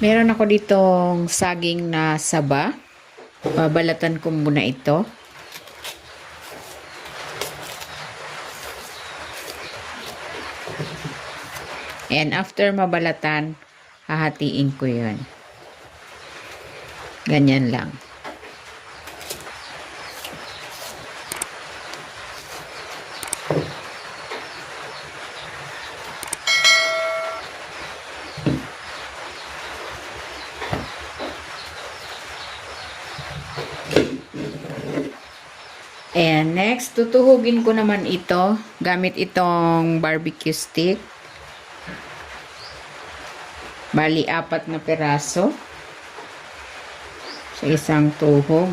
Meron ako ditong saging na saba. Babalatan ko muna ito. And after mabalatan, hahatiin ko yun. Ganyan lang. And next, tutuhugin ko naman ito gamit itong barbecue stick. Bali, 4 na peraso sa isang tuhog.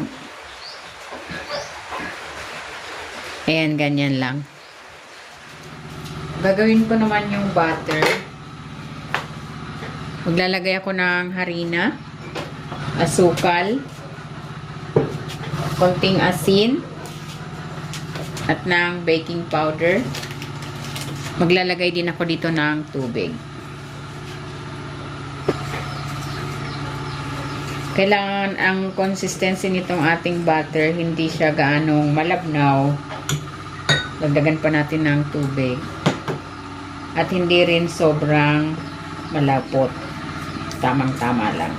Ayan, ganyan lang. Gagawin ko naman yung butter. Maglalagay ako ng harina, asukal, konting asin, at ng baking powder. Maglalagay din ako dito ng tubig. Kailangan ang consistency nitong ating butter, hindi siya gaanong malabnaw. Dagdagan pa natin ng tubig. At hindi rin sobrang malapot. Tamang-tama lang.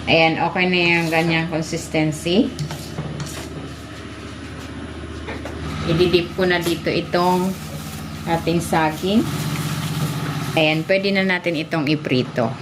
Ayan, okay na yung ganyang consistency. Ididip ko na dito itong ating saging. Ayan, pwede na natin itong iprito.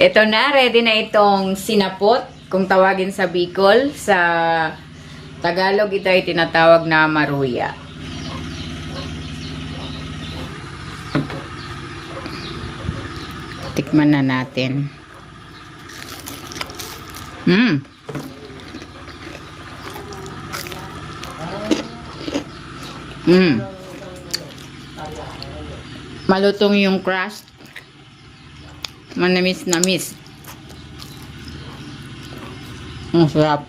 Ito na, ready na itong sinapot, kung tawagin sa Bicol. Sa Tagalog, ito ay tinatawag na maruya. Tikman na natin. Malutong yung crust. Manamis-namis. Ang sarap.